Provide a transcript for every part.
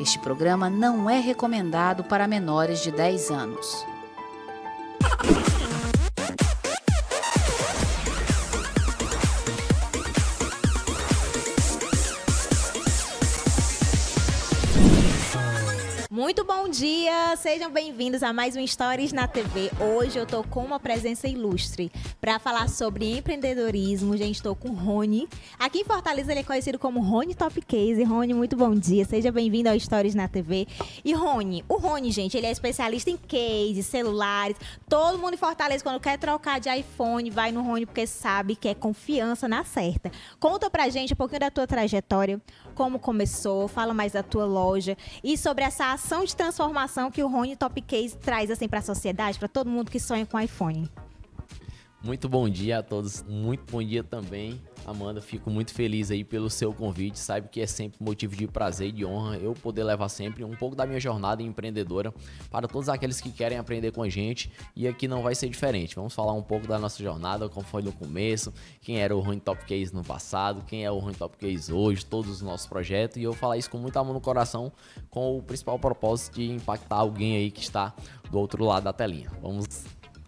Este programa não é recomendado para menores de 10 anos. Muito bom dia, sejam bem-vindos a mais um Stories na TV. Hoje eu tô com uma presença ilustre para falar sobre empreendedorismo. Gente, estou com o Rony. Aqui em Fortaleza ele é conhecido como Rony Top Case. Rony, muito bom dia, seja bem-vindo ao Stories na TV. E o Rony, gente, ele é especialista em case, celulares. Todo mundo em Fortaleza, quando quer trocar de iPhone, vai no Rony porque sabe que é confiança na certa. Conta pra gente um pouquinho da tua trajetória, como começou, fala mais da tua loja e sobre essa ação de transformação que o Rony Top Case traz assim para a sociedade, para todo mundo que sonha com iPhone. Muito bom dia a todos, muito bom dia também, Amanda, fico muito feliz aí pelo seu convite, sabe que é sempre motivo de prazer e de honra eu poder levar sempre um pouco da minha jornada empreendedora para todos aqueles que querem aprender com a gente, e aqui não vai ser diferente. Vamos falar um pouco da nossa jornada, como foi no começo, quem era o Rony Top Case no passado, quem é o Rony Top Case hoje, todos os nossos projetos, e eu falar isso com muito amor no coração, com o principal propósito de impactar alguém aí que está do outro lado da telinha. Vamos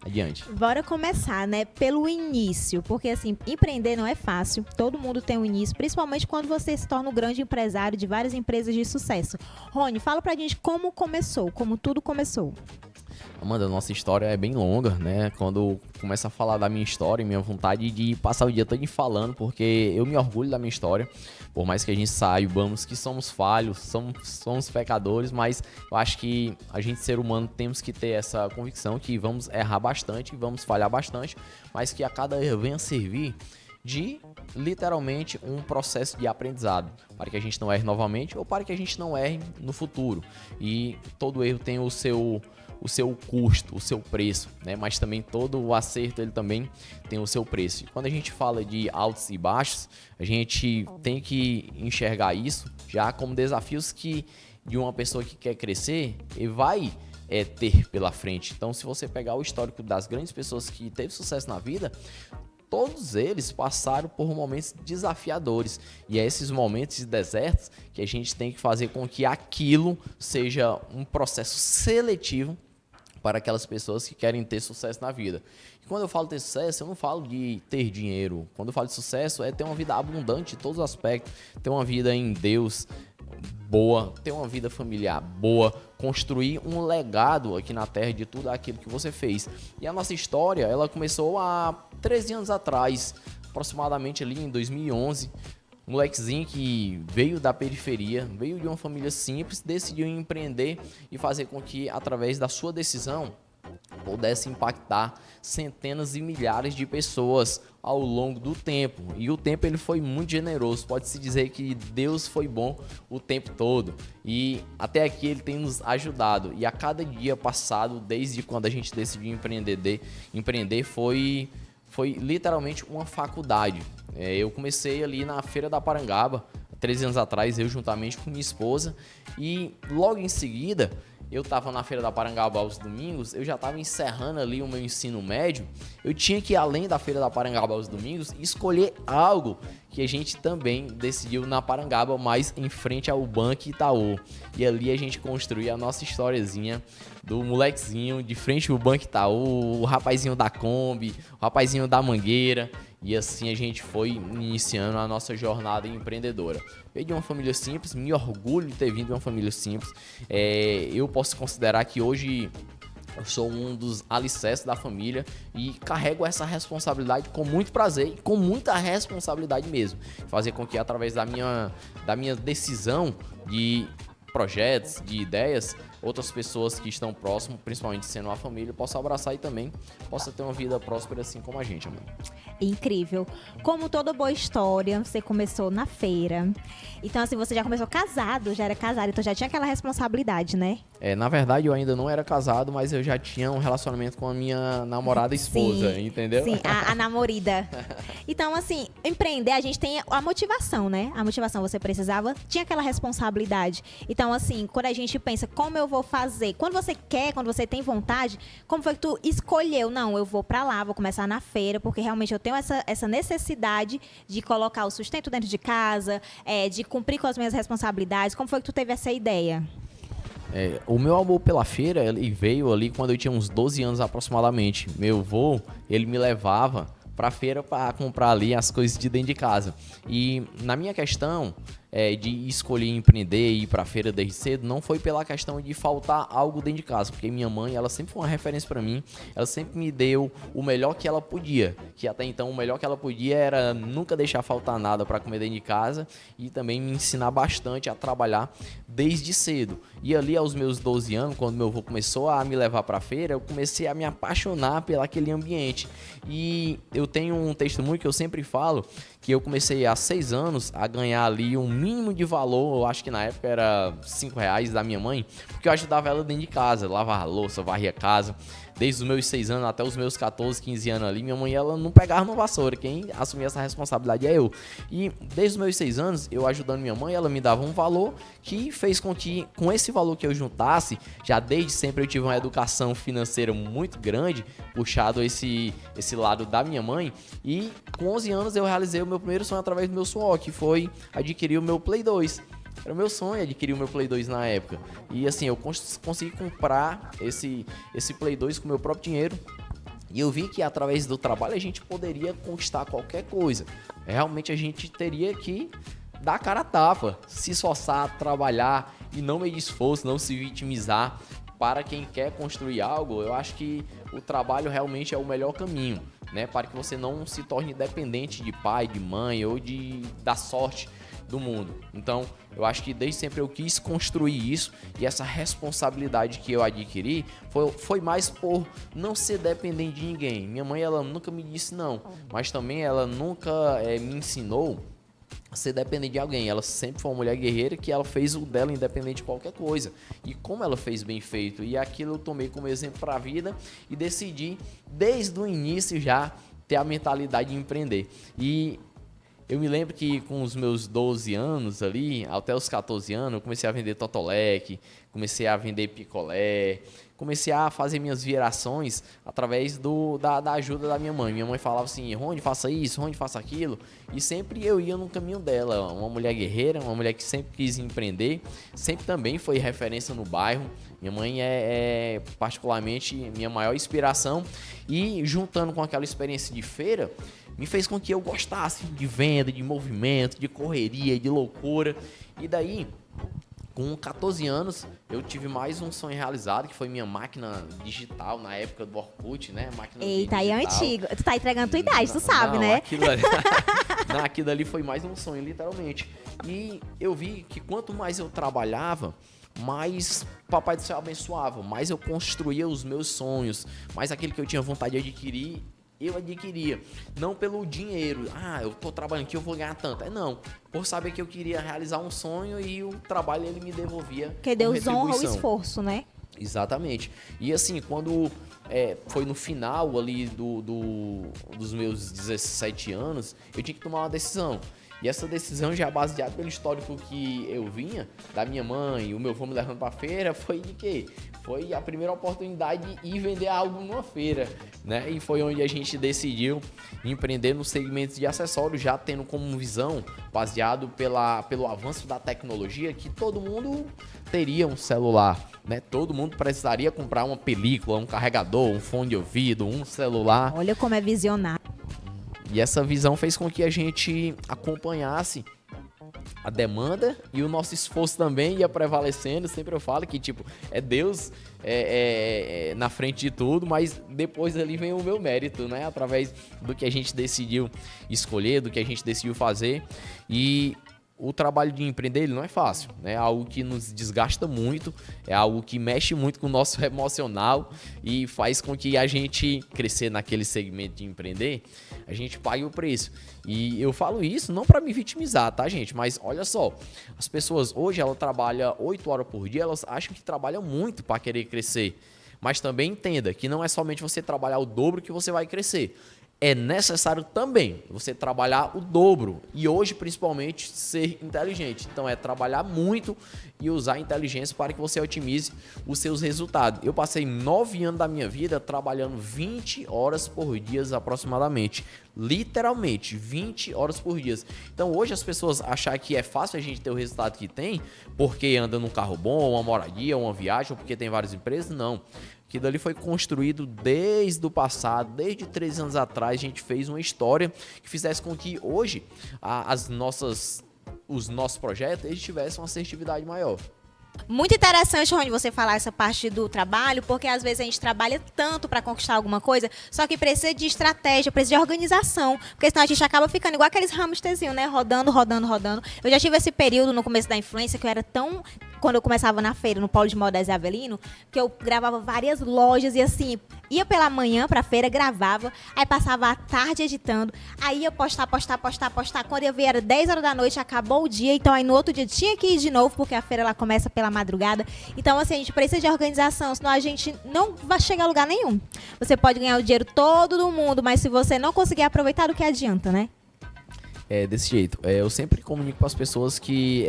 adiante. Bora começar, né, pelo início, porque assim, empreender não é fácil, todo mundo tem um início, principalmente quando você se torna um grande empresário de várias empresas de sucesso. Rony, fala pra gente como começou, como tudo começou. Amanda, nossa história é bem longa, né? Quando começa a falar da minha história, minha vontade de passar o dia todo falando, porque eu me orgulho da minha história, por mais que a gente saibamos que somos falhos, somos pecadores, mas eu acho que a gente, ser humano, temos que ter essa convicção que vamos errar bastante, vamos falhar bastante, mas que a cada erro venha servir de, literalmente, um processo de aprendizado, para que a gente não erre novamente ou para que a gente não erre no futuro. E todo erro tem o seu custo, o seu preço, né? Mas também todo o acerto ele também tem o seu preço. E quando a gente fala de altos e baixos, a gente tem que enxergar isso já como desafios que de uma pessoa que quer crescer e vai ter pela frente. Então, se você pegar o histórico das grandes pessoas que teve sucesso na vida, todos eles passaram por momentos desafiadores, e é esses momentos de desertos que a gente tem que fazer com que aquilo seja um processo seletivo para aquelas pessoas que querem ter sucesso na vida. E quando eu falo ter sucesso, eu não falo de ter dinheiro. Quando eu falo de sucesso, é ter uma vida abundante em todos os aspectos, ter uma vida em Deus boa, ter uma vida familiar boa, construir um legado aqui na Terra de tudo aquilo que você fez. E a nossa história, ela começou há 13 anos atrás, aproximadamente ali em 2011, um molequezinho que veio da periferia, veio de uma família simples, decidiu empreender e fazer com que, através da sua decisão, pudesse impactar centenas e milhares de pessoas ao longo do tempo. E o tempo ele foi muito generoso, pode-se dizer que Deus foi bom o tempo todo. E até aqui ele tem nos ajudado. E a cada dia passado, desde quando a gente decidiu empreender foi literalmente uma faculdade. Eu comecei ali na Feira da Parangaba, 13 anos atrás, eu juntamente com minha esposa, e logo em seguida eu estava na Feira da Parangaba aos domingos, eu já estava encerrando ali o meu ensino médio, eu tinha que ir além da Feira da Parangaba aos domingos escolher algo que a gente também decidiu na Parangaba, mais em frente ao Banco Itaú. E ali a gente construiu a nossa historiazinha do molequezinho de frente ao Banco Itaú, o rapazinho da Kombi, o rapazinho da Mangueira. E assim a gente foi iniciando a nossa jornada empreendedora. Veio de uma família simples, me orgulho de ter vindo de uma família simples. Eu posso considerar que hoje eu sou um dos alicerces da família e carrego essa responsabilidade com muito prazer e com muita responsabilidade mesmo. Fazer com que, através da minha decisão de projetos, de ideias, outras pessoas que estão próximas, principalmente sendo uma família, possam abraçar e também possa ter uma vida próspera assim como a gente, amor. Incrível. Como toda boa história, você começou na feira. Então, assim, você já começou casado, já era casado, então já tinha aquela responsabilidade, né? Na verdade, eu ainda não era casado, mas eu já tinha um relacionamento com a minha namorada esposa, Sim, entendeu? Sim, a namorida. Então, assim, empreender, a gente tem a motivação, né? A motivação, você precisava, tinha aquela responsabilidade. Então, assim, quando a gente pensa, como eu vou fazer? Quando você quer, quando você tem vontade, como foi que tu escolheu? Não, eu vou pra lá, vou começar na feira, porque realmente eu tenho essa necessidade de colocar o sustento dentro de casa, de cumprir com as minhas responsabilidades. Como foi que tu teve essa ideia? O meu amor pela feira, ele veio ali quando eu tinha uns 12 anos aproximadamente. Meu avô, ele me levava pra feira para comprar ali as coisas de dentro de casa. E na minha questão de escolher empreender e ir pra feira desde cedo, não foi pela questão de faltar algo dentro de casa, porque minha mãe, ela sempre foi uma referência pra mim, ela sempre me deu o melhor que ela podia, que até então o melhor que ela podia era nunca deixar faltar nada pra comer dentro de casa e também me ensinar bastante a trabalhar desde cedo. E ali aos meus 12 anos, quando meu avô começou a me levar pra feira, eu comecei a me apaixonar pelaquele ambiente. E eu tenho um testemunho que eu sempre falo, que eu comecei há 6 anos a ganhar ali um mínimo de valor, eu acho que na época era R$5 da minha mãe, porque eu ajudava ela dentro de casa, lavava louça, varria a casa. Desde os meus 6 anos até os meus 14, 15 anos ali, minha mãe, ela não pegava no vassoura, quem assumia essa responsabilidade é eu. E desde os meus 6 anos, eu ajudando minha mãe, ela me dava um valor que fez com que, com esse valor que eu juntasse, já desde sempre eu tive uma educação financeira muito grande, puxado esse lado da minha mãe, e com 11 anos eu realizei o meu primeiro sonho através do meu suor, que foi adquirir o meu Play 2. Era o meu sonho adquirir o meu Play 2 na época. E assim, eu consegui comprar esse Play 2 com o meu próprio dinheiro. E eu vi que através do trabalho a gente poderia conquistar qualquer coisa. Realmente a gente teria que dar a cara a tapa, se esforçar, trabalhar e não medir esforço, não se vitimizar. Para quem quer construir algo, eu acho que o trabalho realmente é o melhor caminho, né? Para que você não se torne dependente de pai, de mãe ou da sorte do mundo. Então, eu acho que desde sempre eu quis construir isso, e essa responsabilidade que eu adquiri foi mais por não ser dependente de ninguém. Minha mãe, ela nunca me disse não, mas também ela nunca me ensinou a ser dependente de alguém. Ela sempre foi uma mulher guerreira que ela fez o dela independente de qualquer coisa. E como ela fez bem feito, e aquilo eu tomei como exemplo para a vida e decidi desde o início já ter a mentalidade de empreender. E eu me lembro que com os meus 12 anos ali, até os 14 anos, eu comecei a vender totolec, comecei a vender picolé, comecei a fazer minhas virações através da ajuda da minha mãe. Minha mãe falava assim, Rony, faça isso, Rony, faça aquilo. E sempre eu ia no caminho dela, uma mulher guerreira, uma mulher que sempre quis empreender, sempre também foi referência no bairro. Minha mãe é particularmente minha maior inspiração. E juntando com aquela experiência de feira, me fez com que eu gostasse de venda, de movimento, de correria, de loucura. E daí, com 14 anos, eu tive mais um sonho realizado, que foi minha máquina digital, na época do Orkut, né? Máquina Eita, aí é digital. antigo. Tu tá entregando tua idade, tu sabe, Não, né? Aquilo ali foi mais um sonho, literalmente. E eu vi que quanto mais eu trabalhava, mais Papai do Céu abençoava, mais eu construía os meus sonhos, mais aquilo que eu tinha vontade de adquirir, eu adquiria. Não pelo dinheiro, eu tô trabalhando aqui, eu vou ganhar tanto. Não, por saber que eu queria realizar um sonho e o trabalho ele me devolvia. Porque Deus honra o esforço, né? Exatamente. E assim, quando foi no final ali dos meus 17 anos, eu tinha que tomar uma decisão. E essa decisão, já baseada pelo histórico que eu vinha, da minha mãe, o meu avô me levando pra feira, foi de quê? Foi a primeira oportunidade de ir vender algo numa feira, né? E foi onde a gente decidiu empreender no segmento de acessórios, já tendo como visão, baseado pelo avanço da tecnologia, que todo mundo teria um celular, né? Todo mundo precisaria comprar uma película, um carregador, um fone de ouvido, um celular. Olha como é visionário. E essa visão fez com que a gente acompanhasse a demanda e o nosso esforço também ia prevalecendo. Sempre eu falo que, tipo, é Deus na frente de tudo, mas depois ali vem o meu mérito, né? Através do que a gente decidiu escolher, do que a gente decidiu fazer. E o trabalho de empreender ele não é fácil, né? É algo que nos desgasta muito, é algo que mexe muito com o nosso emocional e faz com que a gente crescer naquele segmento de empreender, a gente pague o preço. E eu falo isso não para me vitimizar, tá, gente? Mas olha só, as pessoas hoje, elas trabalham 8 horas por dia, elas acham que trabalham muito para querer crescer. Mas também entenda que não é somente você trabalhar o dobro que você vai crescer. É necessário também você trabalhar o dobro e hoje principalmente ser inteligente. Então é trabalhar muito e usar a inteligência para que você otimize os seus resultados. Eu passei 9 anos da minha vida trabalhando 20 horas por dia aproximadamente. Literalmente, 20 horas por dia. Então hoje as pessoas acham que é fácil a gente ter o resultado que tem porque anda num carro bom, uma moradia, uma viagem, ou porque tem várias empresas. Não. Que dali foi construído desde o passado, desde 3 anos atrás, a gente fez uma história que fizesse com que hoje os nossos projetos eles tivessem uma assertividade maior. Muito interessante, Rony, você falar essa parte do trabalho, porque às vezes a gente trabalha tanto para conquistar alguma coisa, só que precisa de estratégia, precisa de organização, porque senão a gente acaba ficando igual aqueles hamsterzinhos, né? Rodando. Eu já tive esse período no começo da influência que eu era tão... Quando eu começava na feira, no Polo de Moda Zé Avelino, que eu gravava várias lojas e assim, ia pela manhã pra feira, gravava, aí passava a tarde editando, aí ia postar. Quando eu vi era 10 horas da noite, acabou o dia, então aí no outro dia tinha que ir de novo, porque a feira ela começa pela madrugada. Então assim, a gente precisa de organização, senão a gente não vai chegar a lugar nenhum. Você pode ganhar o dinheiro todo do mundo, mas se você não conseguir aproveitar, do que adianta, né? É desse jeito. Eu sempre comunico para as pessoas que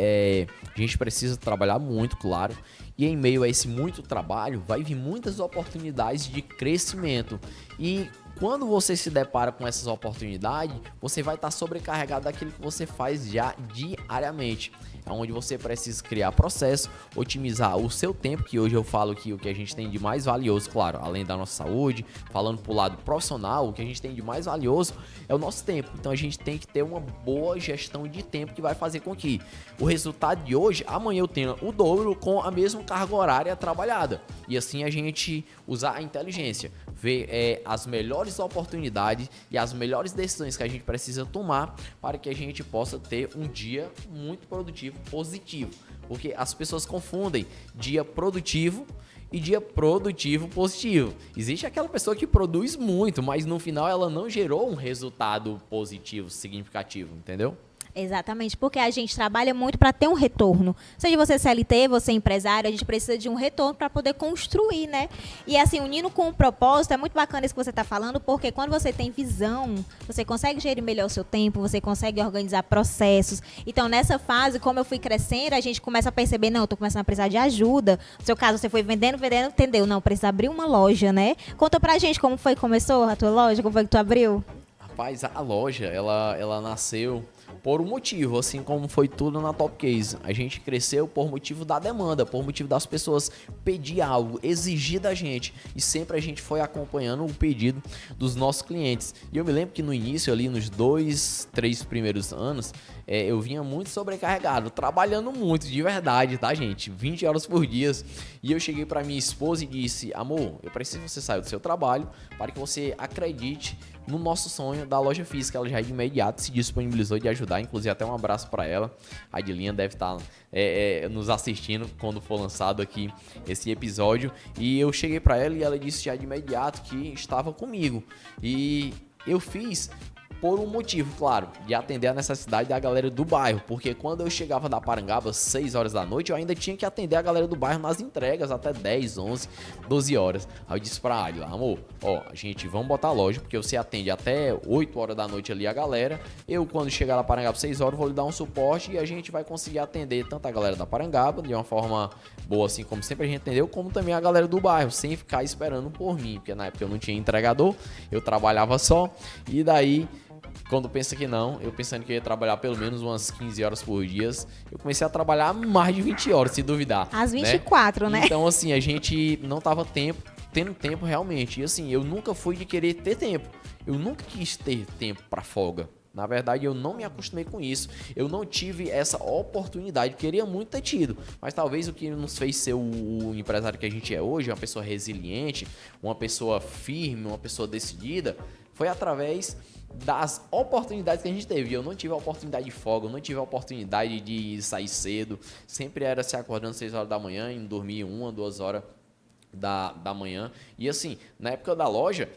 a gente precisa trabalhar muito, claro. E em meio a esse muito trabalho, vai vir muitas oportunidades de crescimento. E quando você se depara com essas oportunidades, você vai estar sobrecarregado daquilo que você faz já diariamente. É onde você precisa criar processo, otimizar o seu tempo, que hoje eu falo que o que a gente tem de mais valioso, claro, além da nossa saúde, falando pro lado profissional, o que a gente tem de mais valioso é o nosso tempo. Então a gente tem que ter uma boa gestão de tempo que vai fazer com que o resultado de hoje, amanhã eu tenha o dobro com a mesma carga horária trabalhada. E assim a gente usar a inteligência, ver as melhores oportunidades e as melhores decisões que a gente precisa tomar para que a gente possa ter um dia muito produtivo, positivo. Porque as pessoas confundem dia produtivo e dia produtivo positivo. Existe aquela pessoa que produz muito, mas no final ela não gerou um resultado positivo, significativo, entendeu? Exatamente, porque a gente trabalha muito para ter um retorno. Seja você CLT, você empresário, a gente precisa de um retorno para poder construir, né? E assim, unindo com o propósito, é muito bacana isso que você está falando, porque quando você tem visão, você consegue gerir melhor o seu tempo, você consegue organizar processos. Então, nessa fase, como eu fui crescendo, a gente começa a perceber, não, eu tô começando a precisar de ajuda. No seu caso, você foi vendendo, entendeu? Não, precisa abrir uma loja, né? Conta pra gente como foi que começou a tua loja, como foi que tu abriu? Rapaz, a loja, ela nasceu por um motivo, assim como foi tudo na Top Case. A gente cresceu por motivo da demanda, por motivo das pessoas pedir algo, exigir da gente. E sempre a gente foi acompanhando o pedido dos nossos clientes. E eu me lembro que no início, ali nos 2, 3 primeiros anos, eu vinha muito sobrecarregado, trabalhando muito, de verdade, tá, gente? 20 horas por dia. E eu cheguei para minha esposa e disse: amor, eu preciso que você saia do seu trabalho para que você acredite no nosso sonho da loja física. Ela já de imediato se disponibilizou de ajudar, inclusive até um abraço para ela. A Adilinha deve estar nos assistindo quando for lançado aqui esse episódio. E eu cheguei para ela e ela disse já de imediato que estava comigo. E eu fiz por um motivo, claro, de atender a necessidade da galera do bairro, porque quando eu chegava da Parangaba às 6 horas da noite, eu ainda tinha que atender a galera do bairro nas entregas até 10, 11, 12 horas. Aí eu disse pra Adila: amor, vamos botar a loja, porque você atende até 8 horas da noite ali a galera, eu quando chegar na Parangaba às 6 horas vou lhe dar um suporte e a gente vai conseguir atender tanto a galera da Parangaba, de uma forma boa, assim como sempre a gente atendeu, como também a galera do bairro, sem ficar esperando por mim, porque na época eu não tinha entregador, eu trabalhava só, e daí quando pensa que não, eu pensando que eu ia trabalhar pelo menos umas 15 horas por dia, eu comecei a trabalhar mais de 20 horas, se duvidar. Às 24, né? Então, assim, a gente não tava tendo tempo realmente. E assim, eu nunca fui de querer ter tempo. Eu nunca quis ter tempo pra folga. Na verdade, eu não me acostumei com isso. Eu não tive essa oportunidade. Queria muito ter tido. Mas talvez o que nos fez ser o empresário que a gente é hoje, uma pessoa resiliente, uma pessoa firme, uma pessoa decidida, foi através das oportunidades que a gente teve. Eu não tive a oportunidade de folga, eu não tive a oportunidade de sair cedo. Sempre era se acordando 6 horas da manhã e dormir 1, 2 horas da manhã. E assim, na época da loja,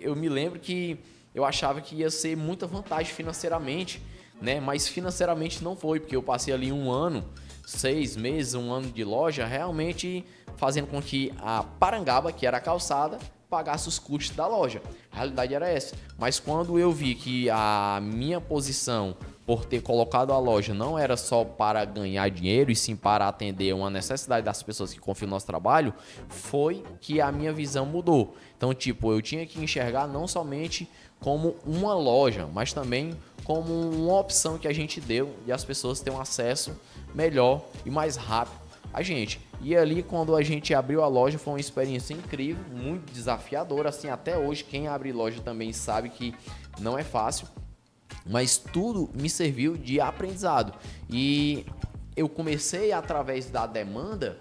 eu me lembro que eu achava que ia ser muita vantagem financeiramente, né? Mas financeiramente não foi, porque eu passei ali 1 ano, 6 meses, 1 ano de loja, realmente fazendo com que a Parangaba, que era a calçada, pagasse os custos da loja. A realidade era essa. Mas quando eu vi que a minha posição por ter colocado a loja não era só para ganhar dinheiro e sim para atender uma necessidade das pessoas que confiam no nosso trabalho, foi que a minha visão mudou. Então, tipo, eu tinha que enxergar não somente como uma loja, mas também como uma opção que a gente deu e as pessoas terem um acesso melhor e mais rápido a gente. E ali, quando a gente abriu a loja, foi uma experiência incrível, muito desafiadora. Assim, até hoje, quem abre loja também sabe que não é fácil, mas tudo me serviu de aprendizado. E eu comecei, através da demanda,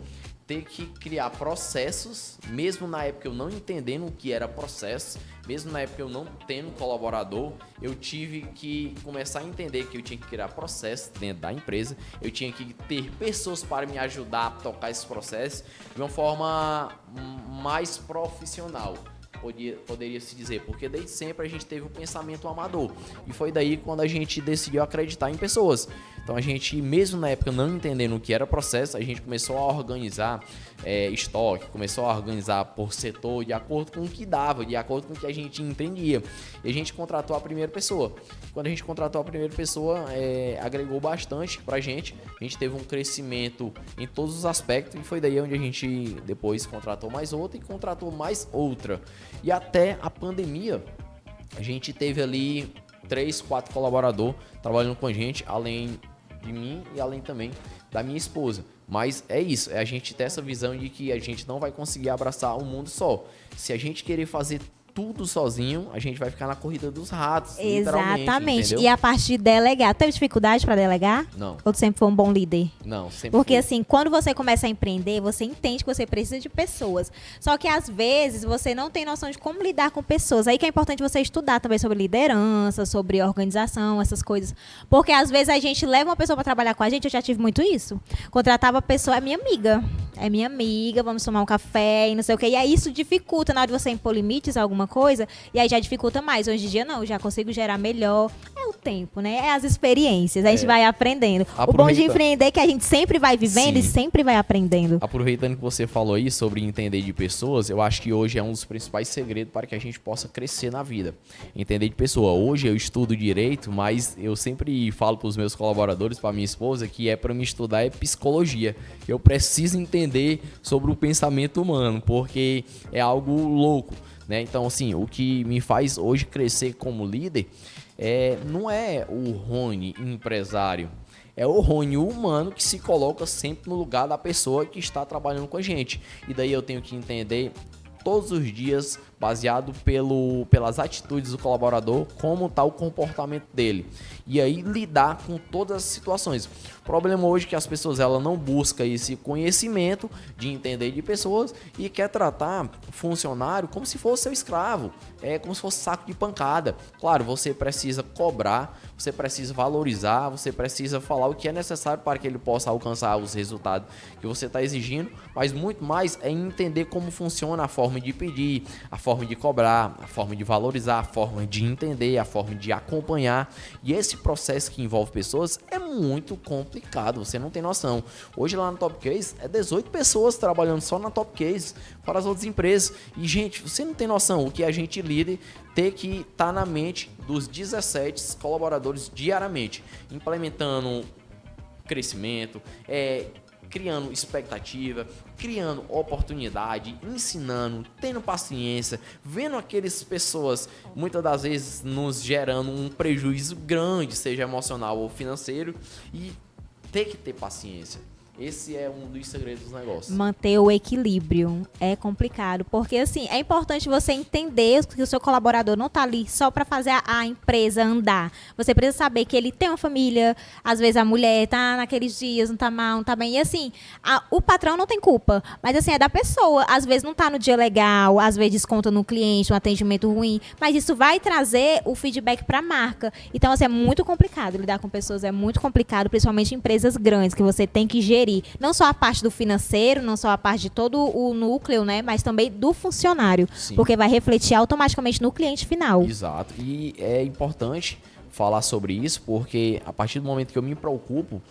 ter que criar processos, mesmo na época eu não entendendo o que era processo, mesmo na época eu não tendo colaborador, eu tive que começar a entender que eu tinha que criar processos dentro da empresa, eu tinha que ter pessoas para me ajudar a tocar esses processos de uma forma mais profissional. Poderia se dizer, porque desde sempre a gente teve um pensamento amador e foi daí quando a gente decidiu acreditar em pessoas. Então a gente, mesmo na época não entendendo o que era processo, a gente começou a organizar estoque, começou a organizar por setor de acordo com o que dava, de acordo com o que a gente entendia. E a gente contratou a primeira pessoa. Quando a gente contratou a primeira pessoa, agregou bastante pra gente. A gente teve um crescimento em todos os aspectos e foi daí onde a gente depois contratou mais outra e contratou mais outra. E até a pandemia, a gente teve ali 3, 4 colaboradores trabalhando com a gente, além de mim e além também da minha esposa. Mas é isso, é a gente ter essa visão de que a gente não vai conseguir abraçar o mundo só. Se a gente querer fazer tudo sozinho, a gente vai ficar na corrida dos ratos. Exatamente. Entendeu? E a parte de delegar, teve dificuldade para delegar? Não. Ou tu sempre foi um bom líder? Não, sempre Porque fui. assim, quando você começa a empreender, você entende que você precisa de pessoas. Só que às vezes você não tem noção de como lidar com pessoas. Aí que é importante você estudar também sobre liderança, sobre organização, essas coisas. Porque às vezes a gente leva uma pessoa para trabalhar com a gente, eu já tive muito isso. Contratava a pessoa, é minha amiga, vamos tomar um café e não sei o quê. E aí isso dificulta na hora de você impor limites a alguma coisa, e aí já dificulta mais. Hoje em dia não, eu já consigo gerar melhor. É o tempo, né? É as experiências, a gente vai aprendendo. O bom de empreender é que a gente sempre vai vivendo e sempre vai aprendendo. Aproveitando que você falou aí sobre entender de pessoas, eu acho que hoje é um dos principais segredos para que a gente possa crescer na vida. Entender de pessoa. Hoje eu estudo direito, mas eu sempre falo para os meus colaboradores, para minha esposa, que para me estudar é psicologia. Eu preciso entender sobre o pensamento humano, porque é algo louco, né? Então, assim, o que me faz hoje crescer como líder não é o Rony empresário, é o Rony humano que se coloca sempre no lugar da pessoa que está trabalhando com a gente. E daí eu tenho que entender todos os dias, baseado pelas atitudes do colaborador, como está o comportamento dele. E aí lidar com todas as situações. O problema hoje é que as pessoas não buscam esse conhecimento de entender de pessoas e quer tratar funcionário como se fosse seu escravo, como se fosse saco de pancada. Claro, você precisa cobrar, você precisa valorizar, você precisa falar o que é necessário para que ele possa alcançar os resultados que você está exigindo, mas muito mais é entender como funciona a forma de pedir, a forma de cobrar, a forma de valorizar, a forma de entender, a forma de acompanhar. E esse processo que envolve pessoas é muito complicado, você não tem noção. Hoje lá no Top Case 18 pessoas trabalhando só na Top Case, fora as outras empresas. E gente, você não tem noção o que a gente líder ter que estar na mente dos 17 colaboradores diariamente, implementando crescimento, criando expectativa, criando oportunidade, ensinando, tendo paciência, vendo aquelas pessoas, muitas das vezes, nos gerando um prejuízo grande, seja emocional ou financeiro, e ter que ter paciência. Esse é um dos segredos dos negócios. Manter o equilíbrio é complicado, porque assim, é importante você entender que o seu colaborador não está ali só para fazer a empresa andar. Você precisa saber que ele tem uma família, às vezes a mulher tá naqueles dias, não tá mal, não tá bem. E assim, o patrão não tem culpa, mas assim, é da pessoa. Às vezes não tá no dia legal, às vezes desconta no cliente, um atendimento ruim, mas isso vai trazer o feedback para a marca. Então, assim, é muito complicado lidar com pessoas, é muito complicado, principalmente em empresas grandes, que você tem que gerir não só a parte do financeiro, não só a parte de todo o núcleo, né, mas também do funcionário, Sim. porque vai refletir automaticamente no cliente final. Exato. E é importante falar sobre isso, porque a partir do momento que eu me preocupo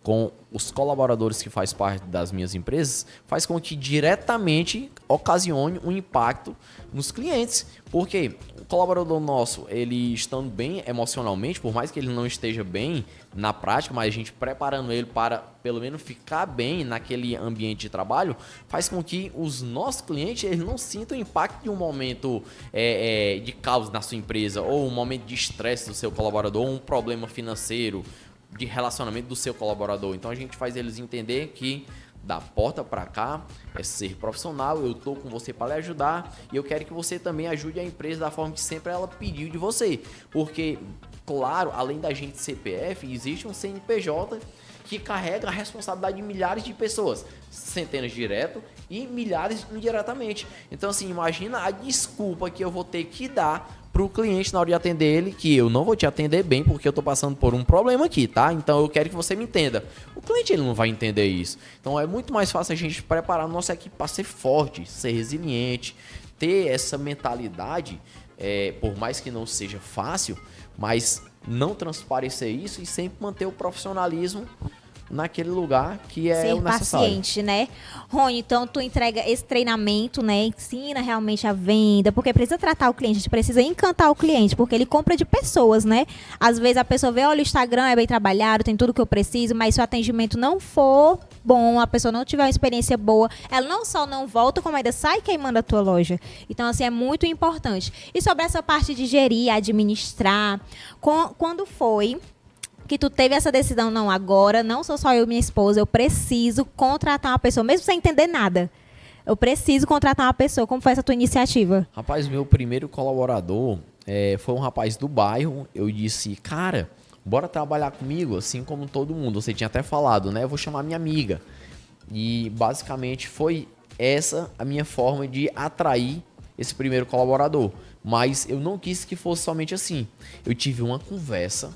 com os colaboradores que fazem parte das minhas empresas, faz com que diretamente ocasione um impacto nos clientes. Porque o colaborador nosso, ele estando bem emocionalmente, por mais que ele não esteja bem na prática, mas a gente preparando ele para pelo menos ficar bem naquele ambiente de trabalho, faz com que os nossos clientes eles não sintam o impacto de um momento de caos na sua empresa, ou um momento de estresse do seu colaborador, ou um problema financeiro, de relacionamento do seu colaborador. Então a gente faz eles entender que da porta para cá é ser profissional, eu tô com você para lhe ajudar e eu quero que você também ajude a empresa da forma que sempre ela pediu de você. Porque, claro, além da gente CPF, existe um CNPJ que carrega a responsabilidade de milhares de pessoas, centenas direto e milhares indiretamente. Então, assim, imagina a desculpa que eu vou ter que dar para o cliente na hora de atender ele, que eu não vou te atender bem porque eu estou passando por um problema aqui, tá? Então eu quero que você me entenda. O cliente ele não vai entender isso. Então é muito mais fácil a gente preparar a nossa equipe para ser forte, ser resiliente, ter essa mentalidade, por mais que não seja fácil, mas não transparecer isso e sempre manter o profissionalismo naquele lugar que é o necessário. Ser paciente, né? Rony, então tu entrega esse treinamento, né? Ensina realmente a venda, porque precisa tratar o cliente, a gente precisa encantar o cliente, porque ele compra de pessoas, né? Às vezes a pessoa vê, olha, o Instagram é bem trabalhado, tem tudo que eu preciso, mas se o atendimento não for bom, a pessoa não tiver uma experiência boa, ela não só não volta, como ainda sai queimando a tua loja. Então, assim, é muito importante. E sobre essa parte de gerir, administrar, quando foi que tu teve essa decisão, não, agora não sou só eu e minha esposa, eu preciso contratar uma pessoa, mesmo sem entender nada. Eu preciso contratar uma pessoa. Como foi essa tua iniciativa? Rapaz, meu primeiro colaborador foi um rapaz do bairro. Eu disse, cara, bora trabalhar comigo, assim como todo mundo. Você tinha até falado, né? Eu vou chamar minha amiga. E basicamente foi essa a minha forma de atrair esse primeiro colaborador. Mas eu não quis que fosse somente assim. Eu tive uma conversa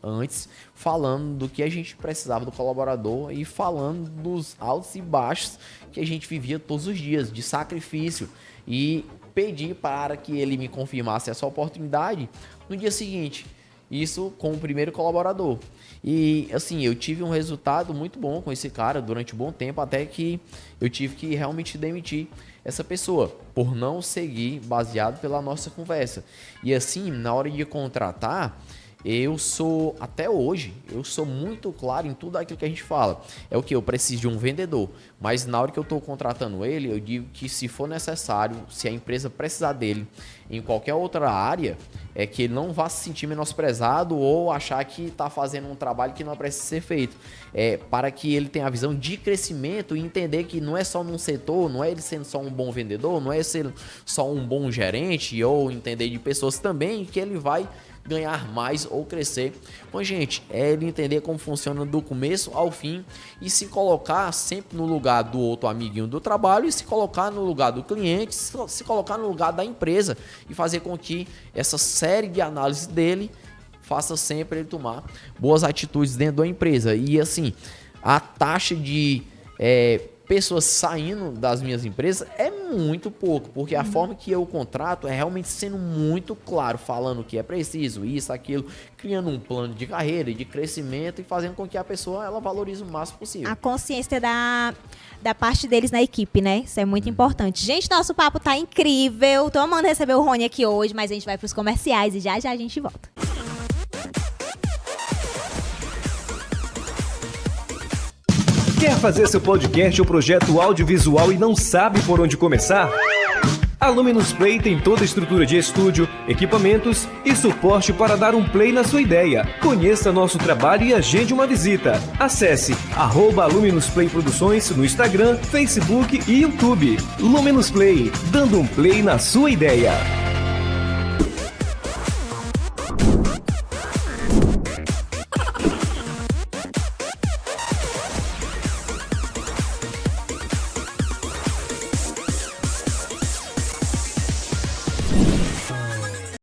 antes, falando do que a gente precisava do colaborador e falando dos altos e baixos que a gente vivia todos os dias, de sacrifício, e pedi para que ele me confirmasse essa oportunidade no dia seguinte, isso com o primeiro colaborador. E assim, eu tive um resultado muito bom com esse cara durante um bom tempo, até que eu tive que realmente demitir essa pessoa, por não seguir baseado pela nossa conversa. E assim, na hora de contratar, eu sou, até hoje, eu sou muito claro em tudo aquilo que a gente fala. É o que? Eu preciso de um vendedor. Mas na hora que eu estou contratando ele, eu digo que se for necessário, se a empresa precisar dele em qualquer outra área, é que ele não vá se sentir menosprezado ou achar que está fazendo um trabalho que não precisa ser feito. Para que ele tenha a visão de crescimento e entender que não é só num setor, não é ele sendo só um bom vendedor, não é ser só um bom gerente ou entender de pessoas também que ele vai ganhar mais ou crescer. Mas, gente, é ele entender como funciona do começo ao fim e se colocar sempre no lugar do outro amiguinho do trabalho e se colocar no lugar do cliente, se colocar no lugar da empresa e fazer com que essa série de análise dele faça sempre ele tomar boas atitudes dentro da empresa. E assim, a taxa de pessoas saindo das minhas empresas é muito pouco, porque a forma que eu contrato é realmente sendo muito claro, falando o que é preciso, isso, aquilo, criando um plano de carreira e de crescimento e fazendo com que a pessoa ela valorize o máximo possível. A consciência da parte deles na equipe, né? Isso é muito importante. Gente, nosso papo tá incrível. Tô amando receber o Rony aqui hoje, mas a gente vai pros comerciais e já já a gente volta. Quer fazer seu podcast ou projeto audiovisual e não sabe por onde começar? A Luminous Play tem toda a estrutura de estúdio, equipamentos e suporte para dar um play na sua ideia. Conheça nosso trabalho e agende uma visita. Acesse @Luminous Play Produções no Instagram, Facebook e YouTube. Luminous Play, dando um play na sua ideia.